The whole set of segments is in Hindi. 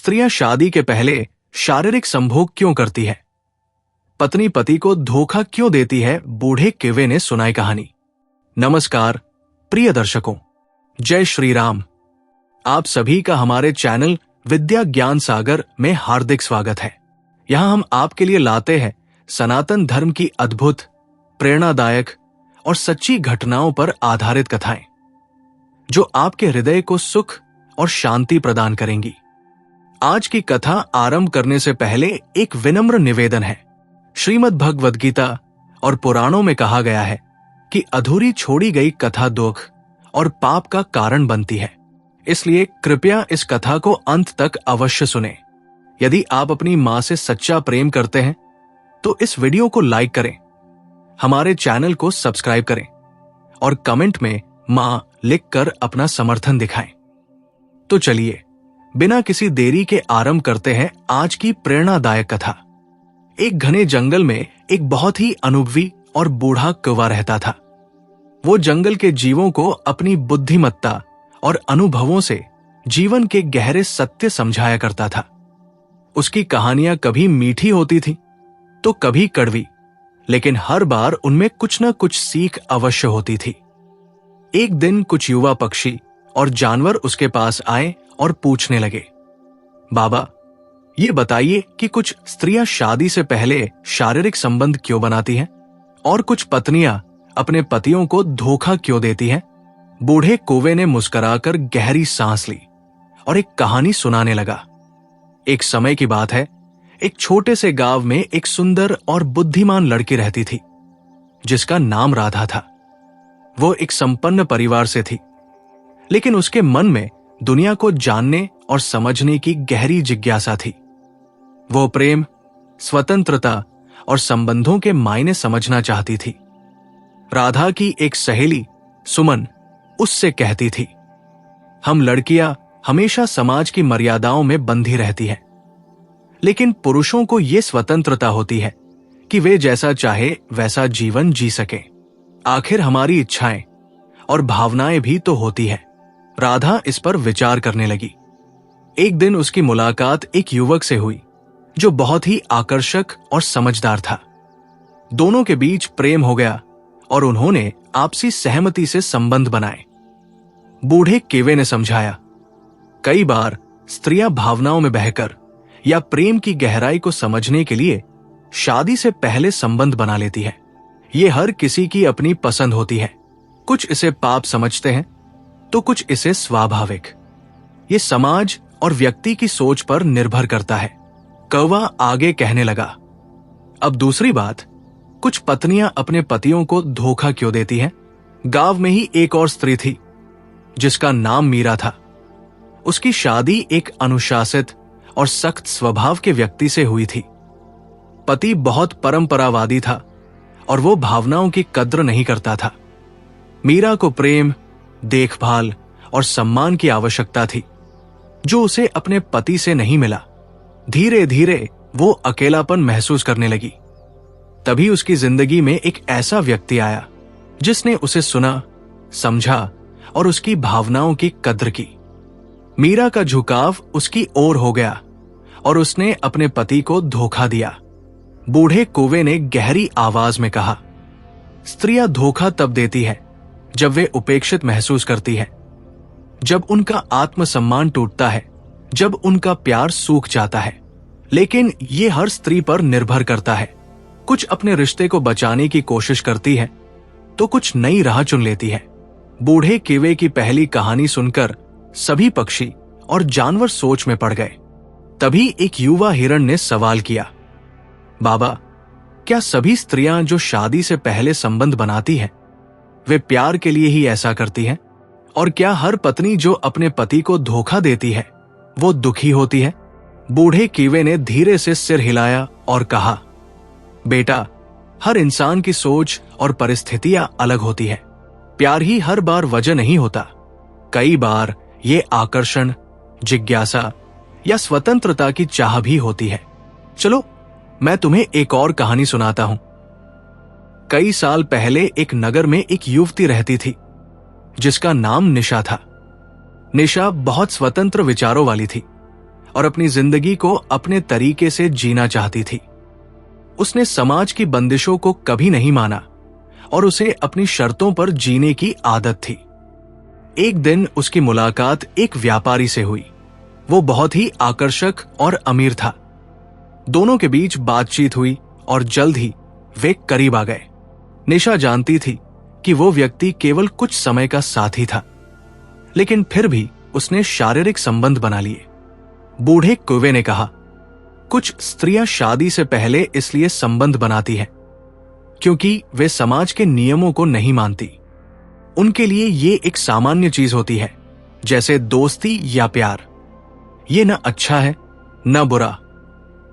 स्त्रियां शादी के पहले शारीरिक संभोग क्यों करती है? पत्नी पति को धोखा क्यों देती है? बूढ़े किवे ने सुनाई कहानी। नमस्कार प्रिय दर्शकों, जय श्री राम। आप सभी का हमारे चैनल विद्या ज्ञान सागर में हार्दिक स्वागत है। यहां हम आपके लिए लाते हैं सनातन धर्म की अद्भुत, प्रेरणादायक और सच्ची घटनाओं पर आधारित कथाएं, जो आपके हृदय को सुख और शांति प्रदान करेंगी। आज की कथा आरंभ करने से पहले एक विनम्र निवेदन है। श्रीमद् भगवद गीता और पुराणों में कहा गया है कि अधूरी छोड़ी गई कथा दुख और पाप का कारण बनती है। इसलिए कृपया इस कथा को अंत तक अवश्य सुनें। यदि आप अपनी मां से सच्चा प्रेम करते हैं तो इस वीडियो को लाइक करें, हमारे चैनल को सब्सक्राइब करें और कमेंट में मां लिखकर अपना समर्थन दिखाएं। तो चलिए बिना किसी देरी के आरंभ करते हैं आज की प्रेरणादायक कथा। एक घने जंगल में एक बहुत ही अनुभवी और बूढ़ा कौवा रहता था। वो जंगल के जीवों को अपनी बुद्धिमत्ता और अनुभवों से जीवन के गहरे सत्य समझाया करता था। उसकी कहानियां कभी मीठी होती थी तो कभी कड़वी, लेकिन हर बार उनमें कुछ न कुछ सीख अवश्य होती थी। एक दिन कुछ युवा पक्षी और जानवर उसके पास आए और पूछने लगे, बाबा, ये बताइए कि कुछ स्त्रियां शादी से पहले शारीरिक संबंध क्यों बनाती हैं और कुछ पत्नियां अपने पतियों को धोखा क्यों देती हैं? बूढ़े कौवे ने मुस्कुराकर गहरी सांस ली और एक कहानी सुनाने लगा। एक समय की बात है, एक छोटे से गांव में एक सुंदर और बुद्धिमान लड़की रहती थी, जिसका नाम राधा था। वो एक संपन्न परिवार से थी, लेकिन उसके मन में दुनिया को जानने और समझने की गहरी जिज्ञासा थी। वो प्रेम, स्वतंत्रता और संबंधों के मायने समझना चाहती थी। राधा की एक सहेली सुमन उससे कहती थी, हम लड़कियां हमेशा समाज की मर्यादाओं में बंधी रहती हैं, लेकिन पुरुषों को ये स्वतंत्रता होती है कि वे जैसा चाहे वैसा जीवन जी सकें। आखिर हमारी इच्छाएं और भावनाएं भी तो होती है। राधा इस पर विचार करने लगी। एक दिन उसकी मुलाकात एक युवक से हुई जो बहुत ही आकर्षक और समझदार था। दोनों के बीच प्रेम हो गया और उन्होंने आपसी सहमति से संबंध बनाए। बूढ़े केवे ने समझाया, कई बार स्त्रियां भावनाओं में बहकर या प्रेम की गहराई को समझने के लिए शादी से पहले संबंध बना लेती है। ये हर किसी की अपनी पसंद होती है। कुछ इसे पाप समझते हैं तो कुछ इसे स्वाभाविक। ये समाज और व्यक्ति की सोच पर निर्भर करता है। कौवा आगे कहने लगा, अब दूसरी बात, कुछ पत्नियां अपने पतियों को धोखा क्यों देती हैं? गांव में ही एक और स्त्री थी जिसका नाम मीरा था। उसकी शादी एक अनुशासित और सख्त स्वभाव के व्यक्ति से हुई थी। पति बहुत परंपरावादी था और वो भावनाओं की कद्र नहीं करता था। मीरा को प्रेम, देखभाल और सम्मान की आवश्यकता थी, जो उसे अपने पति से नहीं मिला। धीरे धीरे वो अकेलापन महसूस करने लगी। तभी उसकी जिंदगी में एक ऐसा व्यक्ति आया जिसने उसे सुना, समझा और उसकी भावनाओं की कद्र की। मीरा का झुकाव उसकी ओर हो गया और उसने अपने पति को धोखा दिया। बूढ़े कौवे ने गहरी आवाज में कहा, स्त्रियां धोखा तब देती है जब वे उपेक्षित महसूस करती है, जब उनका आत्मसम्मान टूटता है, जब उनका प्यार सूख जाता है। लेकिन ये हर स्त्री पर निर्भर करता है। कुछ अपने रिश्ते को बचाने की कोशिश करती है तो कुछ नई राह चुन लेती है। बूढ़े केवे की पहली कहानी सुनकर सभी पक्षी और जानवर सोच में पड़ गए। तभी एक युवा हिरण ने सवाल किया, बाबा, क्या सभी स्त्रियां जो शादी से पहले संबंध बनाती हैं वे प्यार के लिए ही ऐसा करती हैं? और क्या हर पत्नी जो अपने पति को धोखा देती है वो दुखी होती है? बूढ़े कीवे ने धीरे से सिर हिलाया और कहा, बेटा, हर इंसान की सोच और परिस्थितियां अलग होती है। प्यार ही हर बार वजह नहीं होता। कई बार ये आकर्षण, जिज्ञासा या स्वतंत्रता की चाह भी होती है। चलो मैं तुम्हें एक और कहानी सुनाता हूं। कई साल पहले एक नगर में एक युवती रहती थी जिसका नाम निशा था। निशा बहुत स्वतंत्र विचारों वाली थी और अपनी जिंदगी को अपने तरीके से जीना चाहती थी। उसने समाज की बंदिशों को कभी नहीं माना और उसे अपनी शर्तों पर जीने की आदत थी। एक दिन उसकी मुलाकात एक व्यापारी से हुई। वो बहुत ही आकर्षक और अमीर था। दोनों के बीच बातचीत हुई और जल्द ही वे करीब आ गए। निशा जानती थी कि वो व्यक्ति केवल कुछ समय का साथी था, लेकिन फिर भी उसने शारीरिक संबंध बना लिए। बूढ़े कुएं ने कहा, कुछ स्त्रियां शादी से पहले इसलिए संबंध बनाती हैं क्योंकि वे समाज के नियमों को नहीं मानती। उनके लिए ये एक सामान्य चीज होती है, जैसे दोस्ती या प्यार। ये न अच्छा है न बुरा,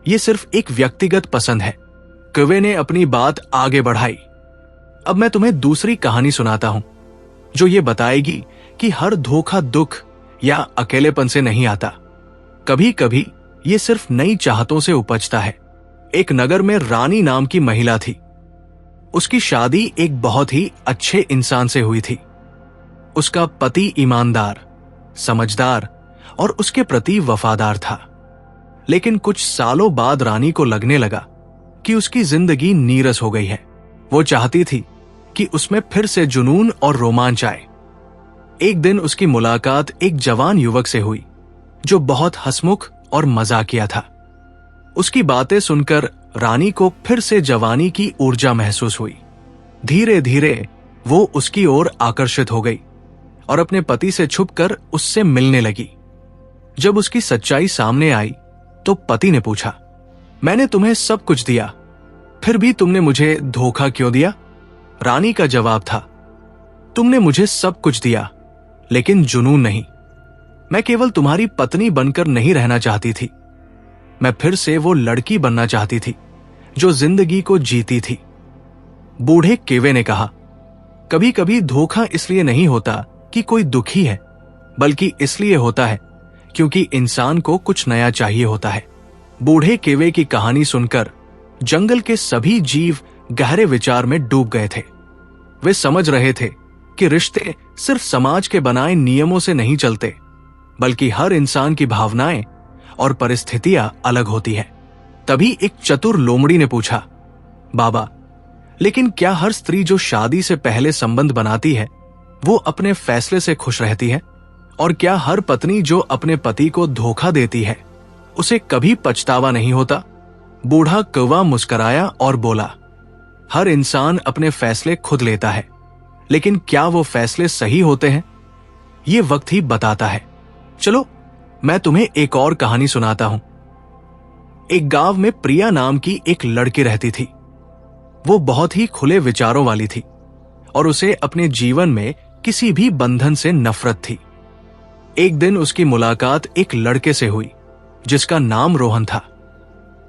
ये सिर्फ एक व्यक्तिगत पसंद है। कुएं ने अपनी बात आगे बढ़ाई। अब मैं तुम्हें दूसरी कहानी सुनाता हूं, जो ये बताएगी कि हर धोखा दुख या अकेलेपन से नहीं आता। कभी कभी ये सिर्फ नई चाहतों से उपजता है। एक नगर में रानी नाम की महिला थी। उसकी शादी एक बहुत ही अच्छे इंसान से हुई थी। उसका पति ईमानदार, समझदार और उसके प्रति वफादार था। लेकिन कुछ सालों बाद रानी को लगने लगा कि उसकी जिंदगी नीरस हो गई है। वो चाहती थी कि उसमें फिर से जुनून और रोमांच आए। एक दिन उसकी मुलाकात एक जवान युवक से हुई जो बहुत हंसमुख और मजाकिया था। उसकी बातें सुनकर रानी को फिर से जवानी की ऊर्जा महसूस हुई। धीरे धीरे वो उसकी ओर आकर्षित हो गई और अपने पति से छुपकर उससे मिलने लगी। जब उसकी सच्चाई सामने आई तो पति ने पूछा, मैंने तुम्हें सब कुछ दिया, फिर भी तुमने मुझे धोखा क्यों दिया? रानी का जवाब था, तुमने मुझे सब कुछ दिया, लेकिन जुनून नहीं। मैं केवल तुम्हारी पत्नी बनकर नहीं रहना चाहती थी, मैं फिर से वो लड़की बनना चाहती थी जो जिंदगी को जीती थी। बूढ़े कुएं ने कहा, कभी कभी धोखा इसलिए नहीं होता कि कोई दुखी है, बल्कि इसलिए होता है क्योंकि इंसान को कुछ नया चाहिए होता है। बूढ़े कुएं की कहानी सुनकर जंगल के सभी जीव गहरे विचार में डूब गए थे। वे समझ रहे थे कि रिश्ते सिर्फ समाज के बनाए नियमों से नहीं चलते, बल्कि हर इंसान की भावनाएं और परिस्थितियां अलग होती हैं। तभी एक चतुर लोमड़ी ने पूछा, बाबा, लेकिन क्या हर स्त्री जो शादी से पहले संबंध बनाती है वो अपने फैसले से खुश रहती है? और क्या हर पत्नी जो अपने पति को धोखा देती है उसे कभी पछतावा नहीं होता? बूढ़ा कौवा मुस्कुराया और बोला, हर इंसान अपने फैसले खुद लेता है, लेकिन क्या वो फैसले सही होते हैं ये वक्त ही बताता है। चलो मैं तुम्हें एक और कहानी सुनाता हूं। एक गांव में प्रिया नाम की एक लड़की रहती थी। वो बहुत ही खुले विचारों वाली थी और उसे अपने जीवन में किसी भी बंधन से नफरत थी। एक दिन उसकी मुलाकात एक लड़के से हुई जिसका नाम रोहन था।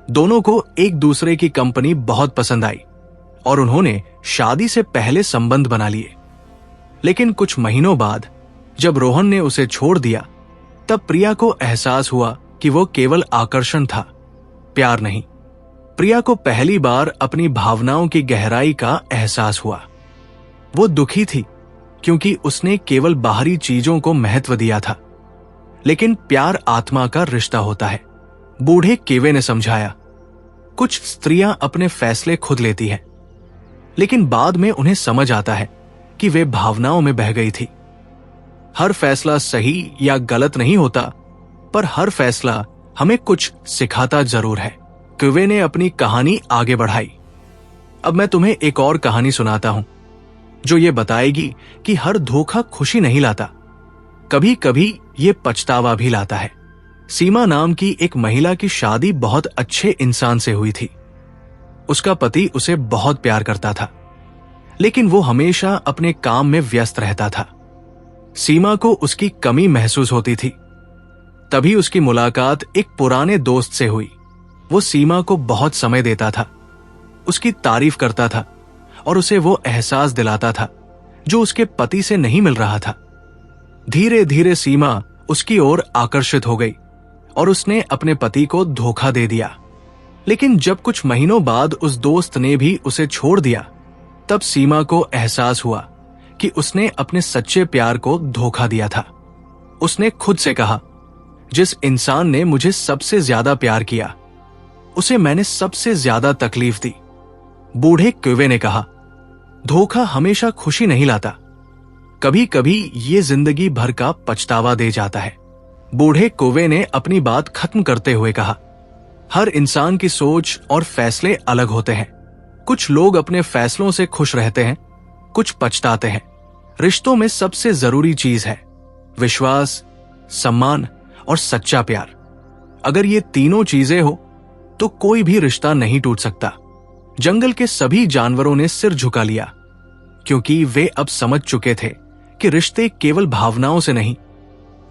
दोनों को एक दूसरे की कंपनी बहुत पसंद आई और उन्होंने शादी से पहले संबंध बना लिए। लेकिन कुछ महीनों बाद जब रोहन ने उसे छोड़ दिया, तब प्रिया को एहसास हुआ कि वो केवल आकर्षण था, प्यार नहीं। प्रिया को पहली बार अपनी भावनाओं की गहराई का एहसास हुआ। वो दुखी थी क्योंकि उसने केवल बाहरी चीजों को महत्व दिया था, लेकिन प्यार आत्मा का रिश्ता होता है। बूढ़े कुएं ने समझाया, कुछ स्त्रियां अपने फैसले खुद लेती हैं, लेकिन बाद में उन्हें समझ आता है कि वे भावनाओं में बह गई थी। हर फैसला सही या गलत नहीं होता, पर हर फैसला हमें कुछ सिखाता जरूर है। कुएं ने अपनी कहानी आगे बढ़ाई। अब मैं तुम्हें एक और कहानी सुनाता हूं, जो ये बताएगी कि हर धोखा खुशी नहीं लाता, कभी कभी ये पछतावा भी लाता है। सीमा नाम की एक महिला की शादी बहुत अच्छे इंसान से हुई थी। उसका पति उसे बहुत प्यार करता था, लेकिन वो हमेशा अपने काम में व्यस्त रहता था। सीमा को उसकी कमी महसूस होती थी। तभी उसकी मुलाकात एक पुराने दोस्त से हुई। वो सीमा को बहुत समय देता था, उसकी तारीफ करता था और उसे वो एहसास दिलाता था जो उसके पति से नहीं मिल रहा था। धीरे धीरे सीमा उसकी ओर आकर्षित हो गई और उसने अपने पति को धोखा दे दिया। लेकिन जब कुछ महीनों बाद उस दोस्त ने भी उसे छोड़ दिया, तब सीमा को एहसास हुआ कि उसने अपने सच्चे प्यार को धोखा दिया था। उसने खुद से कहा, जिस इंसान ने मुझे सबसे ज्यादा प्यार किया, उसे मैंने सबसे ज्यादा तकलीफ दी। बूढ़े कौवे ने कहा, धोखा हमेशा खुशी नहीं लाता, कभी कभी ये जिंदगी भर का पछतावा दे जाता है। बूढ़े कौवे ने अपनी बात खत्म करते हुए कहा, हर इंसान की सोच और फैसले अलग होते हैं। कुछ लोग अपने फैसलों से खुश रहते हैं, कुछ पछताते हैं। रिश्तों में सबसे जरूरी चीज है विश्वास, सम्मान और सच्चा प्यार। अगर ये तीनों चीजें हो तो कोई भी रिश्ता नहीं टूट सकता। जंगल के सभी जानवरों ने सिर झुका लिया, क्योंकि वे अब समझ चुके थे कि रिश्ते केवल भावनाओं से नहीं,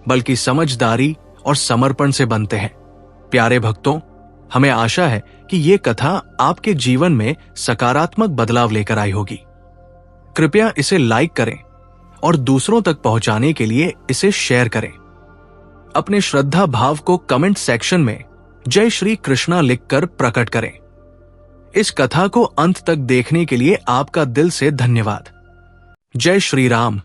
बल्कि समझदारी और समर्पण से बनते हैं। प्यारे भक्तों, हमें आशा है कि ये कथा आपके जीवन में सकारात्मक बदलाव लेकर आई होगी। कृपया इसे लाइक करें और दूसरों तक पहुंचाने के लिए इसे शेयर करें। अपने श्रद्धा भाव को कमेंट सेक्शन में जय श्री कृष्णा लिखकर प्रकट करें। इस कथा को अंत तक देखने के लिए आपका दिल से धन्यवाद। जय श्री राम।